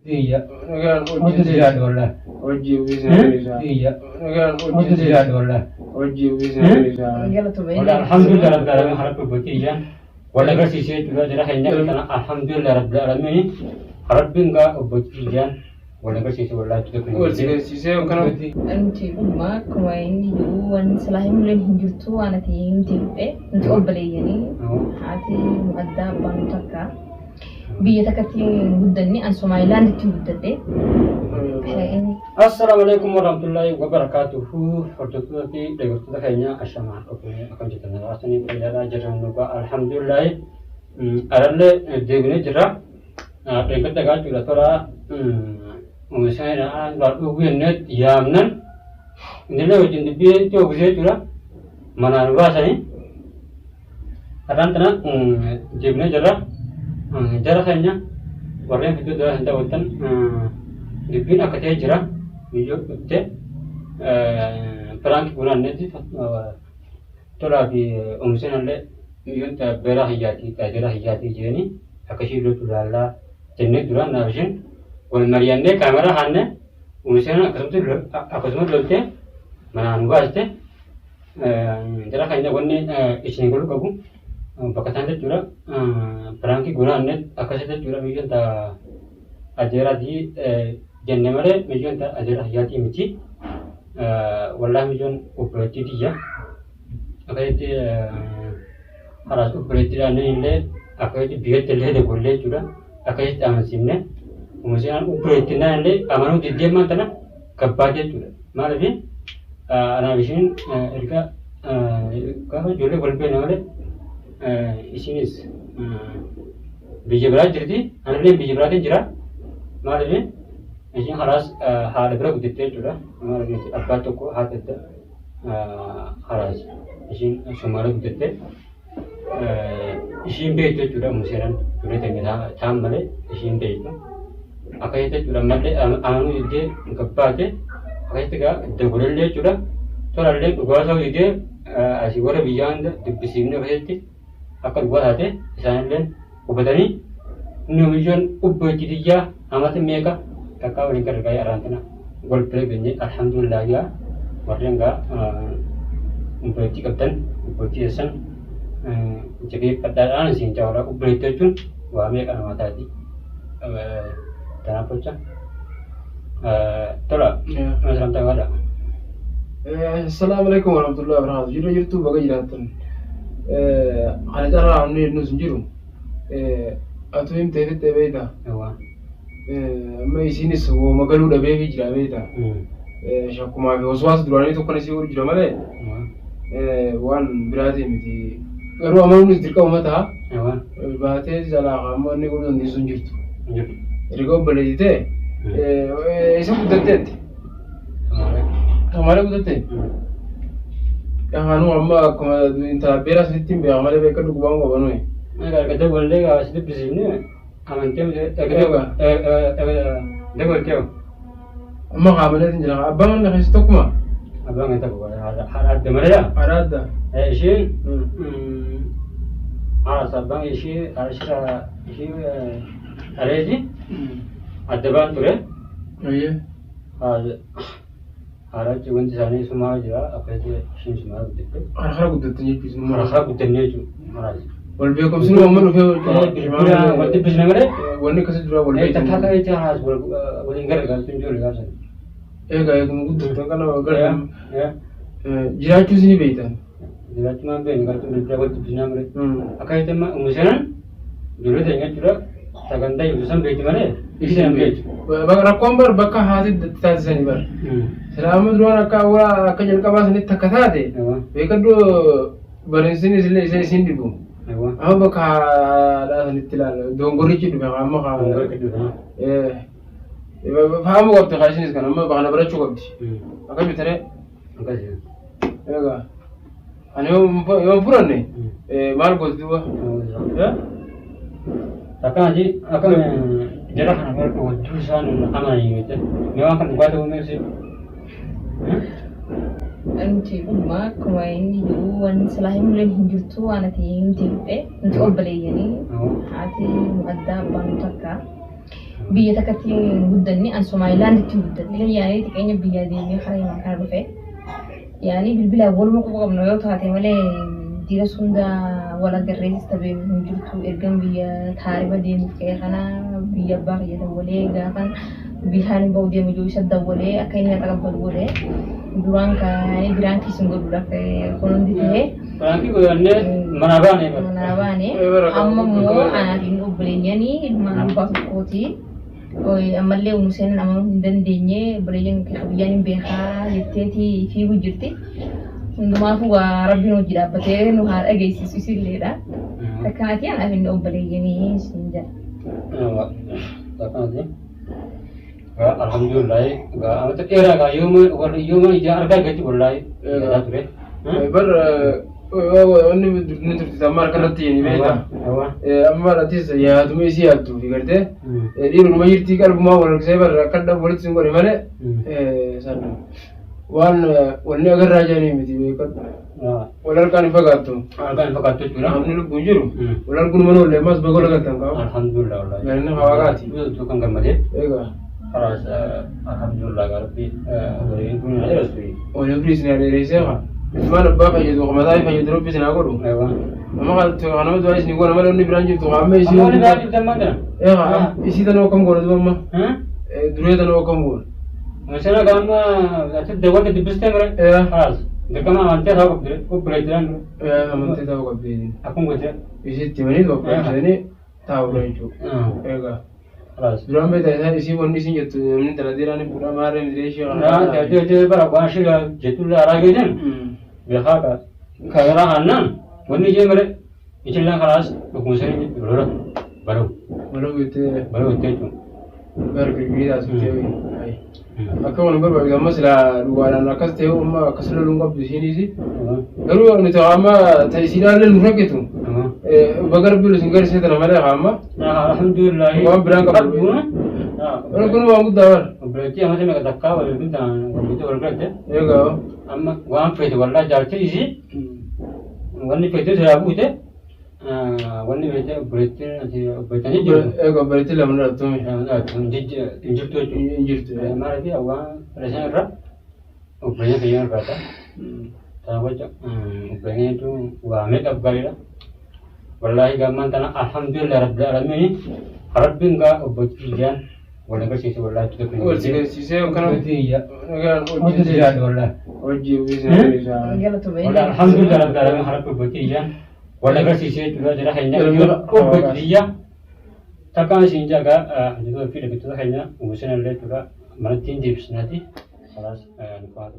Iya. Ojo dia dola. Ojo bisa bisa. Iya. Ojo dia dola. Ojo bisa bisa. Alhamdulillah rabbil alamin harap berbukian. Wala kasi siya juga jadi hanya kita alhamdulillah rabbil alamin harap enggak berbukian. Wala kasi siya wala juga. Wala kasi siya kan. Anti umma kuma ini juwan selahi mulai hinjurtu anak ini tipe untuk ombeli ini. Hati muadab bantuka. Biar takkan budani an Somaliland itu budade. Assalamualaikum warahmatullahi wabarakatuh. Hordoftoti deeggartoota keenya ashamaa akkam jirtan hawaasni fayyadaa jiran nuga alhamdulillah aralle deebine jira deeggarta gaachudha tola oomishaadha baadhuu guyyannet yaamnan indillee wajjin dubbii itti oofisee jira manaan baasanii har'aan tana deebine jira jara keenya warreen fidduu dura hin daawwattan dubbiin akka ta'e jira biyyoo dhuftee firaanki gunaannetti tolaa fi oomishanallee biyyoon beeraa hiyyaatii taayiraa hiyyaatii jiranii akkasii loltu ilaallaa jennee duraan naaf isheen wal mari'annee kaameraa haannee oomishan akkasumas loltee manaan baaste jara keenya wanni isheen godhu qabu bakka isaan jechuudha firaanki gunaannet akkasii jechuudha biyyoon ajeeraatii jenne malee biyyoon ajeera hiyyaatii miti wallaahi biyyoon opereettiidiyya akkasitti haraas opereettiidhaan illee akkasitti biyyatti illee daballee jechuudha akkasitti amansiifne oomishaan opereettiidhaan illee amanuu deddeemaan tana gabbaatee jechuudha maaliif anaaf isheen erga gaafa ijoollee wal beekna malee isinis biyya biraa jirti anillee biyya biraatiin jira maaliif ishiin haraas haadha bira guddattee jechuudha maaliif abbaa tokko haadha haraas ishiin Somaalee guddattee ishiin beektu jechuudha museenan ijoollee teenya ta'an malee ishiin beektu akkasitti jechuudha malee amanuu diddee gabbaate akkasitti gaa dabalallee jechuudha tolallee dhugaa ta'uu diddee asii warra biyyaa hunda dubbisiifne akkasitti akka dhugaa taate isaanillee hubatanii inni biyyoon ubbeettidiyyaa amata meeqa takkaa waliin gargaaree araantana wal bira geenye alhamdulillah yaa warreen gaa ubbeettii qabdan ubbeettii keessan jabeeffadhaadhaan isiin caawala ubbeettii jechuun waa meeqa namaa taati kanaaf jecha tola salamtaa gaadha. Assalamu alaikum warahmatullahi wabarakatuh. Jirra jirtu baga jiraatan. Ana carraa amni nus jiru. Atu himtee fittee beektaa? Amma isiinis magaluu dhabee fi jira beektaa? Shakkumaa fi waswaasa duraanii tokko isii wal jira malee waan biraatii miti. Garuu amanuunis dirqama ta'a. Baatee jalaa amma inni godhu dandeessu hin jirtu. Erga obboleessitee isa guddatteetti. Somaalee guddattee? Yaanuu amma akkuma intala beeraa sanitti hin beekamu malee beeka dhugubaan qabanuu. Gada wallee gaa asitti bisifne amantee dabaltee amma qaamalee hin jira abbaan manna keessa tokkuma abbaan kan tokko haadha adda malee haadha adda isheen haadha abbaan ishee haadha ishee areeti adda baan ture haadha wanti isaanii sumaa jira akkasitti isheen sumaa guddatte harka guddatte jechuun harka guddanne jechuudha. Wal beekumsi amma dhufee wanti bisna malee wanni akkasii dura wal beekamu. Takka itti haas waliin gargaartu hin jiru gaafsan. Egaa eeguma guddatu kana gargaaru. Jiraachuu isin beektan. Jiraachuu maan beeknu gartuu biyya wanti bisna malee. Akka itti amma umusanan ijoollee teenya jechuudha sagantaa ibsan beekti malee ibsan beektu. Rakkoon bar bakka haati taasisanii bar. Silaama duraan akka jalqabaa sanitti akka taate beekaduu barreessanii illee isin dhibu. Amma bakka haadhaa sanitti ilaala dongorichi dhufe amma faamu qabdi kaashinis kan amma bakka barachuu qabdi. Akkam bitaree? Egaa ani yoo furanne maal gooti duuba? Akkanatti akka jara kana bara wajjin isaan amananii yoo ta'e mee waan kan dhugaa ta'uu meeshaa? Anti umma kuma ini juwan selahi mulai hinjurtu anak ini tipe untuk ombeli ini hati muadab bantuka biyya takkatti guddanne an Somalilaanditti guddanne yaani xiqqeenya biyya deemee karaa himaa kana dhufe yaani bilbila waluma quba qabnu yoo taate malee dhiira hunda wal agarreessis ta'ee hin jirtu ergan biyya taariba deemuuf ka'e kana biyya abbaa kiyya dawwalee gaafan bihaan ba'u deemu iyyuu isa dawwalee akka inni qaqqabatu godhee duraan kaanii biraan kiisin godhuudhaaf kunuunti ta'ee. Biraanki godhannee mana baanee bara. Mana baanee amma immoo anaatiin obboleeyyanii ilmaan abbaa tokkooti. Ammallee umuseen amanuu hin dandeenye obboleeyyan biyyaan hin beekaa jetteeti fiigu jirti. Hundumaafuu waa rabbiin hojii dhaabbatee nu haa dhageessisu isilleedha. Akkanatti anaaf inni obboleeyyanii isin jedha. Alhamdulillah, amata dheeraa gaa yooma ijaa argaa gadi wallahi jedhaa ture. Wanni turti sammaa kanatti ni beekta. Amma dhatis yaaduma isii yaaddu fi gartee dhiiruma jirtii qalbumaa wal argisee barra akka dhabbu walitti sin godhe malee sannu waan wanni agarraa jiranii miti beekadhu. Wal harkaan hin fagaattu. Harkaan hin fagaattu jechuudha. Namni lubbuun jiru wal arguun mana ollee mas bagola galtan qabu. Alhamdulillah wallahi. Garinna hawaaqaati. Biqiltuu kan gammadee. Egaa. Karaas alhamdulillah gaarii waliin kun na dheeressuu. Waliin firis na dheeressee haa. Ismaan abbaa fayyadu mataa fayyadu rabbi sinaa godhu. Nama kanama du'aa isin goona malee inni biraan jirtu amma isii. Amma biraan jirtu amma kana. Isii tanoo kam goona duba amma. Duree tanoo kam goona. Masana gama ati dawwata dibbistee mire. Karaas. Dirqama amantee ta'uu qabdi qophiilee jiran. Amantee ta'uu qabdi. Akkuma gootee. Isitti manii qophiilee taa'uu jechuudha. Egaa. Duraan beektaa isaan isii wanni isin jettu namni daladeeraan fuudhaa maarree midiree ishee kana. Jajjabee bara waan ishee jettulle araa geejan. Beekaa kameraa hannaan wanni ijee mire ichillaan karaas dhukkuma sanii lola barau. Barau jettee jechuudha. Bara girgiraa asirratti akka waliin barbaadu amma silaa dhugaadhaan akkas ta'e amma akkas loluun qabdu isiinis garuu nuti amma ta'isiidhaallee nu rakkitu bagar bilu sin garsee tana malee amma alhamdulillah waan biraan qabu wani kun waan guddaa bara obboleettii amma sama takkaa waliin ta'an waliin wal galte egaa amma waan fete wallaa jaalti isi wanni fete silaa buute wanni fete obboleettanii jiru egaa obboleettii lamni dhaltuumi injirtu jechuudha maaliif waan reessan irra obboleeyyan fayyaan irraata kana gocha obboleeyyan jechuun waa meeqaaf gaariidha wallahi gammaan tana alhamdulillah rabbil alamin rabbiin gaa obboleettii ijaan wal agarsiise wallahi tuuta kun wal agarsiise kana hojii wallahi hojii biisaa alhamdulillah rabbil alamin rabbi obboleettii ijaan wal agarsiise tuuta jira keenya obboleettii ijaa takkaan siin jaga juga fi begitu hanya urusan yang lain juga mana tinggi bisnati, kelas nukuat